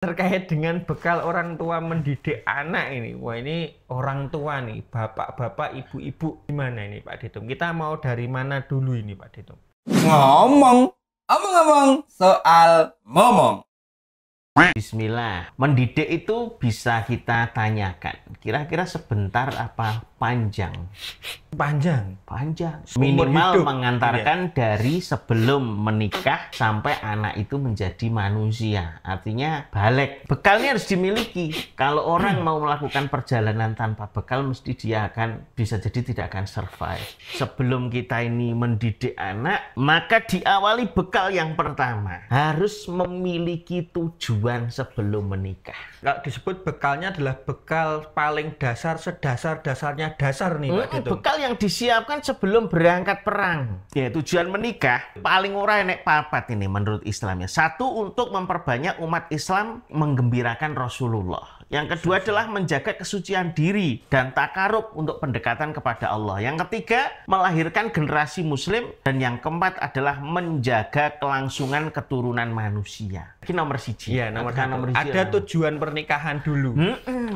Terkait dengan bekal orang tua mendidik anak ini, wah ini orang tua nih, bapak-bapak, ibu-ibu, gimana ini Pak Ditum? Kita mau dari mana dulu ini Pak Ditum? Omong-omong soal momong. Bismillah, mendidik itu bisa kita tanyakan. Kira-kira sebentar apa panjang? Panjang. Minimal hidup. mengantarkan dari sebelum menikah sampai anak itu menjadi manusia. Artinya balik. Bekalnya harus dimiliki. Kalau orang mau melakukan perjalanan tanpa bekal, mesti dia akan bisa jadi tidak akan survive. Sebelum kita ini mendidik anak, maka diawali bekal yang pertama. Harus memiliki tujuan sebelum menikah. Kalau disebut bekalnya adalah bekal paling dasar, sedasar-dasarnya dasar nih Pak Ditum. Bekal yang disiapkan sebelum berangkat perang. Ya, tujuan menikah paling ora enek papat ini menurut Islamnya. Satu, untuk memperbanyak umat Islam menggembirakan Rasulullah. Yang kedua adalah menjaga kesucian diri dan takarub untuk pendekatan kepada Allah. Yang ketiga, melahirkan generasi muslim. Dan yang keempat adalah menjaga kelangsungan keturunan manusia. Ini nomor siji. Iya, nomor satu. Ada tujuan pernikahan dulu.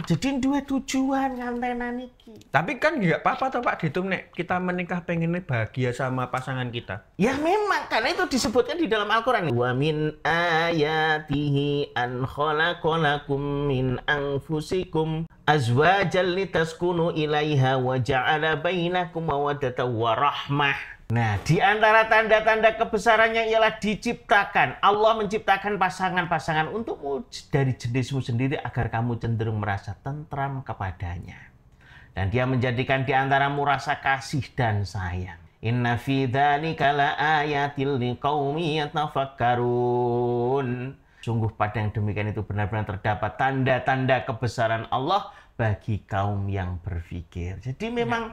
Jadi dua tujuan ngantenan iki. Tapi kan nggak apa-apa toh Pak Ditum, nek kita menikah pengennya bahagia sama pasangan kita. Ya memang, karena itu disebutkan di dalam Al-Quran. Wa min ayatihi an khalaqalakum min anfusikum azwajan litaskunu ilaiha wa ja'ala bainakum mawaddatan wa rahmah. Nah, di antara tanda-tanda kebesarannya ialah diciptakan. Allah menciptakan pasangan-pasangan untukmu dari jenismu sendiri agar kamu cenderung merasa tentram kepadanya. Dan dia menjadikan di antaramu rasa kasih dan sayang. Inna fi dzalika laayatil liqaumi yatafakkarun. Sungguh pada yang demikian itu benar-benar terdapat tanda-tanda kebesaran Allah bagi kaum yang berpikir. Jadi memang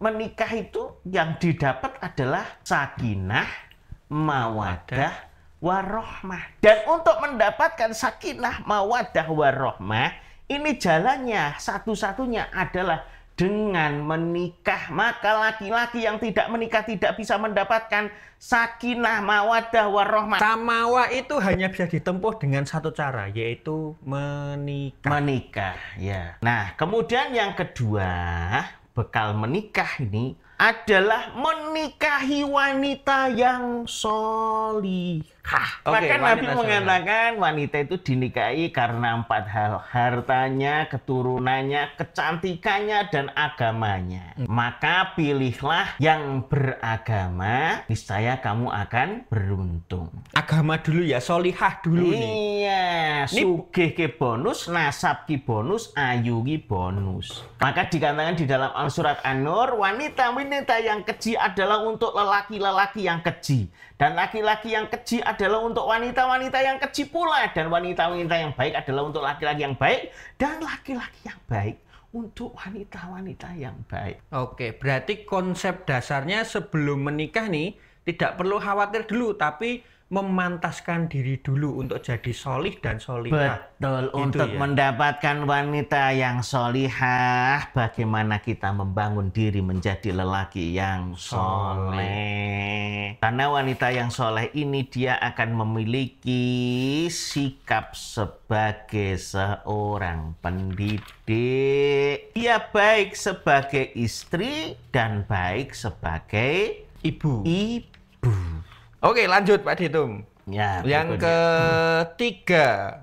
menikah itu yang didapat adalah sakinah, mawaddah, warohmah. Dan untuk mendapatkan sakinah, mawaddah, warohmah, ini jalannya satu-satunya adalah dengan menikah. Maka laki-laki yang tidak menikah tidak bisa mendapatkan sakinah, mawaddah, warohmah. Samawa itu hanya bisa ditempuh dengan satu cara, yaitu menikah. Menikah, ya. Nah, kemudian yang kedua, bekal menikah ini adalah menikahi wanita yang solihah. Maka Nabi mengatakan wanita itu dinikahi karena 4 hal. Hartanya, keturunannya, kecantikannya, dan agamanya. Maka pilihlah yang beragama, niscaya kamu akan beruntung. Agama dulu ya, solihah dulu nih. Iya, sugih ki bonus, nasab ki bonus, ayu ki bonus. Maka dikatakan di dalam surat An-Nur, wanita yang keji adalah untuk lelaki-lelaki yang keji. Dan laki-laki yang keji adalah untuk wanita-wanita yang keji pula. Dan wanita-wanita yang baik adalah untuk laki-laki yang baik. Dan laki-laki yang baik untuk wanita-wanita yang baik. Oke, berarti konsep dasarnya sebelum menikah nih, tidak perlu khawatir dulu, tapi memantaskan diri dulu untuk jadi solih dan solihah. Betul, untuk mendapatkan wanita yang solihah, bagaimana kita membangun diri menjadi lelaki yang soleh. Karena wanita yang soleh ini dia akan memiliki sikap sebagai seorang pendidik. Dia baik sebagai istri dan baik sebagai ibu. Oke, lanjut Pak Ditum. Ya, yang ketiga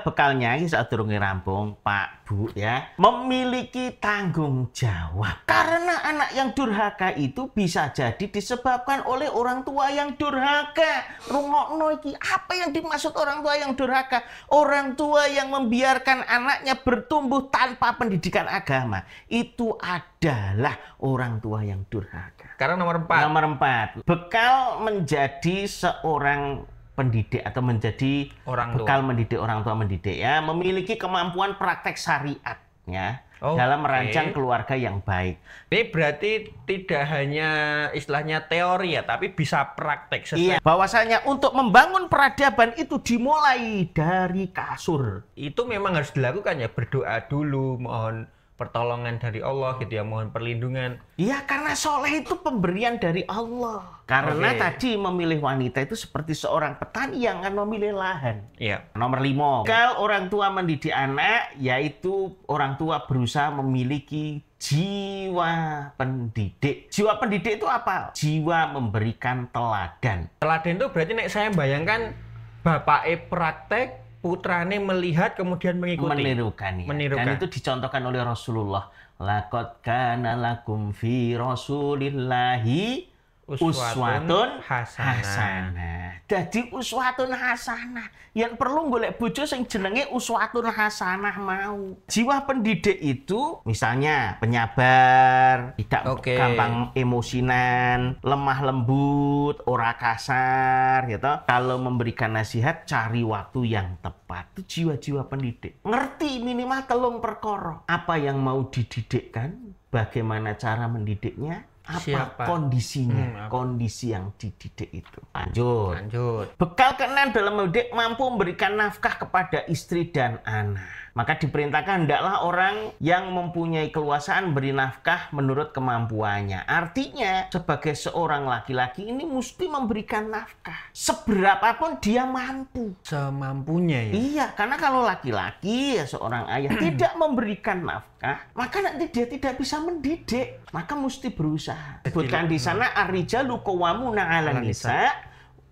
bekalnya ini saat durunge rampung, Pak, Bu ya, memiliki tanggung jawab. Karena anak yang durhaka itu bisa jadi disebabkan oleh orang tua yang durhaka. Rungokno iki, apa yang dimaksud orang tua yang durhaka? Orang tua yang membiarkan anaknya bertumbuh tanpa pendidikan agama. Itu adalah orang tua yang durhaka. Sekarang nomor 4. Nomor 4. Bekal menjadi seorang pendidik atau menjadi bekal mendidik orang tua mendidik ya, memiliki kemampuan praktek syariat ya, dalam merancang keluarga yang baik. Ini berarti tidak hanya istilahnya teori ya, tapi bisa praktek. Iya, bahwasanya untuk membangun peradaban itu dimulai dari kasur. Itu memang harus dilakukan ya, berdoa dulu, mohon pertolongan dari Allah gitu ya, mohon perlindungan. Iya, karena soleh itu pemberian dari Allah. Karena Oke. tadi memilih wanita itu seperti seorang petani yang akan memilih lahan. Iya. Nomor 5. Kalau orang tua mendidik anak, yaitu orang tua berusaha memiliki jiwa pendidik. Jiwa pendidik itu apa? Jiwa memberikan teladan. Teladan itu berarti nek saya bayangkan bapaknya praktek, putrane melihat kemudian mengikuti. Menirukan ya. Menirukan. Dan itu dicontohkan oleh Rasulullah. Laqad kana lakum fi Rasulillahi uswatun hasanah. Jadi uswatun hasanah. Yang perlu golek bojo sing jenenge uswatun hasanah mau. Jiwa pendidik itu misalnya penyabar, tidak Oke. gampang emosinan, lemah lembut, ora kasar gitu. Kalau memberikan nasihat cari waktu yang tepat. Itu jiwa-jiwa pendidik. Ngerti minimal telung perkara. Apa yang mau dididikkan, bagaimana cara mendidiknya, apa Siapa? kondisinya, Apa? kondisi yang dididik itu. Lanjut. Lanjut. Bekal keenam dalam mendidik mampu memberikan nafkah kepada istri dan anak. Maka diperintahkan hendaklah orang yang mempunyai keluasaan beri nafkah menurut kemampuannya. Artinya sebagai seorang laki-laki ini mesti memberikan nafkah. Seberapapun dia mampu. Semampunya ya. Iya, karena kalau laki-laki ya seorang ayah tidak memberikan nafkah, maka nanti dia tidak bisa mendidik. Maka mesti berusaha. Sebutkan di sana ar-rijalu qawwamuna 'alan nisa.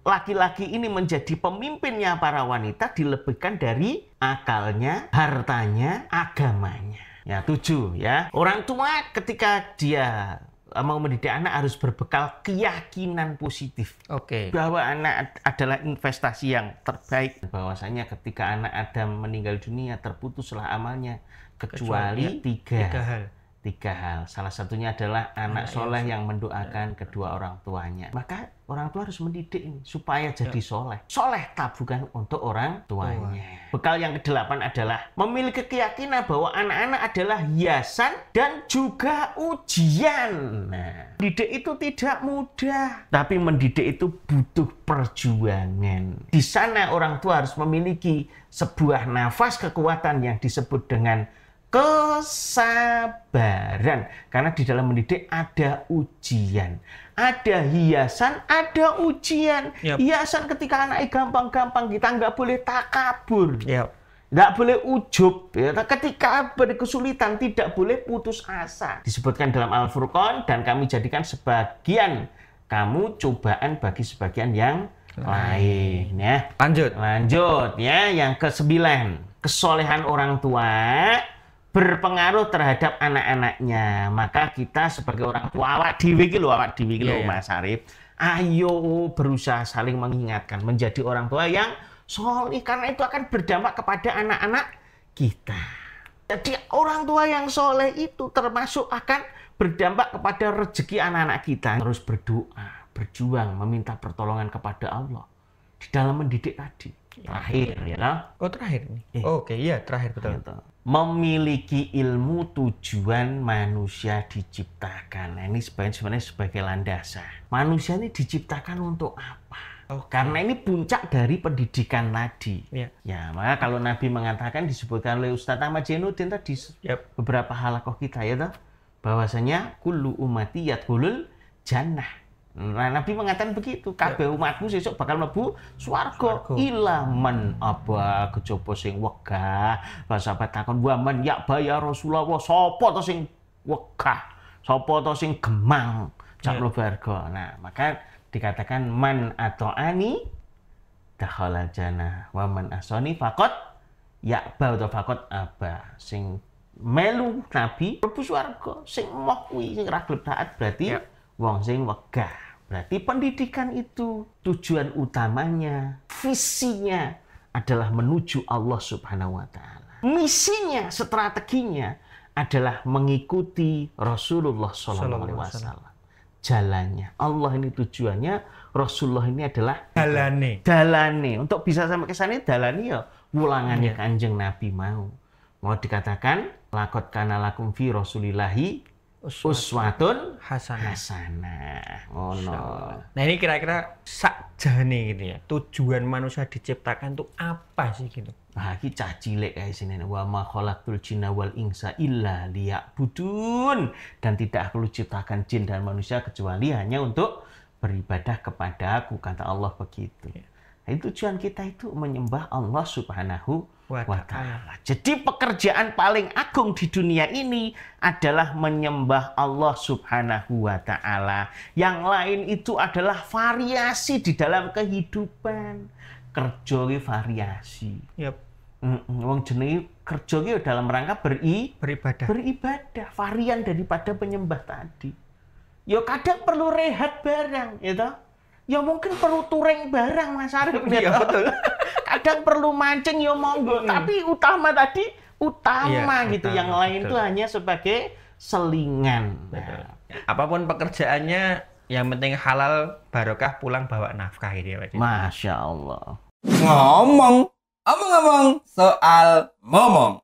Laki-laki ini menjadi pemimpinnya para wanita dilebihkan dari akalnya, hartanya, agamanya. Ya, 7 ya. Orang tua ketika dia mau mendidik anak harus berbekal keyakinan positif. Oke. Bahwa anak adalah investasi yang terbaik. Bahwasanya ketika anak Adam meninggal dunia terputuslah amalnya kecuali tiga hal. Salah satunya adalah anak soleh yang mendoakan kedua orang tuanya. Maka orang tua harus mendidik ini supaya jadi soleh. Soleh tabungan untuk orang tuanya. Bekal yang ke-8 adalah memiliki keyakinan bahwa anak-anak adalah hiasan dan juga ujian. Nah, mendidik itu tidak mudah, tapi mendidik itu butuh perjuangan. Di sana orang tua harus memiliki sebuah nafas kekuatan yang disebut dengan kesabaran. Karena di dalam mendidik ada ujian. Ada hiasan, ada ujian. Yap. Hiasan ketika anaknya gampang-gampang, kita nggak boleh takabur. Ya. Nggak boleh ujub. Ya. Ketika berkesulitan, tidak boleh putus asa. Disebutkan dalam Al-Furqan, dan kami jadikan sebagian kamu cobaan bagi sebagian yang lain. Ya. Lanjut ya, yang ke-9. Kesolehan orang tua berpengaruh terhadap anak-anaknya. Maka kita sebagai orang tua, awak dhewe iki lho Mas Arif, ayo berusaha saling mengingatkan, menjadi orang tua yang soleh, karena itu akan berdampak kepada anak-anak kita. Jadi orang tua yang soleh itu termasuk akan berdampak kepada rezeki anak-anak kita. Terus berdoa, berjuang, meminta pertolongan kepada Allah di dalam mendidik tadi. Terakhir ya. Oh, terakhir nih. Oke, iya, terakhir betul. Gitu. Memiliki ilmu tujuan manusia diciptakan. Nah, ini sebenarnya sebagai landasan. Manusia ini diciptakan untuk apa? Karena ini puncak dari pendidikan tadi. Ya. Ya, maka kalau Nabi mengatakan, disebutkan oleh Ustadz Ahmad Jainuddin tadi beberapa halakoh kita ya toh, bahwasanya kullu ummati yadkhulul jannah. Nah, Nabi mengatakan begitu, kabeh umatku sesuk bakal mlebu swarga. Ila man aba kejaba sing wegah. Lah sahabat takon, "Wa man ya Rasulullah, sapa to sing wegah? Sapa to sing gemang cak mlebu warga?" Nah, maka dikatakan man ato'ani dakhala jannah wa man asani faqat ya'ba atau faqat aba. Sing melu Nabi mlebu swarga, sing moh kuwi sing ra gelem taat berarti wong sing wegah. Berarti pendidikan itu tujuan utamanya, visinya adalah menuju Allah Subhanahu wa taala. Misinya, strateginya adalah mengikuti Rasulullah sallallahu alaihi wasallam. Jalannya. Allah ini tujuannya, Rasulullah ini adalah dalane. Untuk bisa sampai ke sana dalane ya wulangannya Kanjeng Nabi mau. Mau dikatakan laqad kana lakum fi Rasulillahi uswatun hasanah. Oh no. Nah, ini kira-kira sakjane gitu ya. Tujuan manusia diciptakan itu apa sih gitu? Nah, iki cah cilik kae sini. Wa ma khalaqtul jinna wal insa illa liya'budun. Dan tidak aku ciptakan jin dan manusia kecuali hanya untuk beribadah kepada aku, kata Allah begitu. Nah, tujuan kita itu menyembah Allah Subhanahu wa Ta'ala. Jadi pekerjaan paling agung di dunia ini adalah menyembah Allah Subhanahu wa Ta'ala. Yang lain itu adalah variasi di dalam kehidupan. Kerja ki variasi. Yap. Wong jenenge kerja ki dalam rangka Beribadah. varian daripada penyembah tadi. Ya kadang perlu rehat barang, ya toh. Ya mungkin perlu touring barang Mas Arif. Iya, betul. Kadang perlu mancing ya monggo, tapi utama gitu. Utama, Yang lain betul. itu hanya sebagai selingan. Betul. Nah, Apapun pekerjaannya, yang penting halal, barokah, pulang bawa nafkah ini ya Pak. Masya Allah. Ngomong soal momong.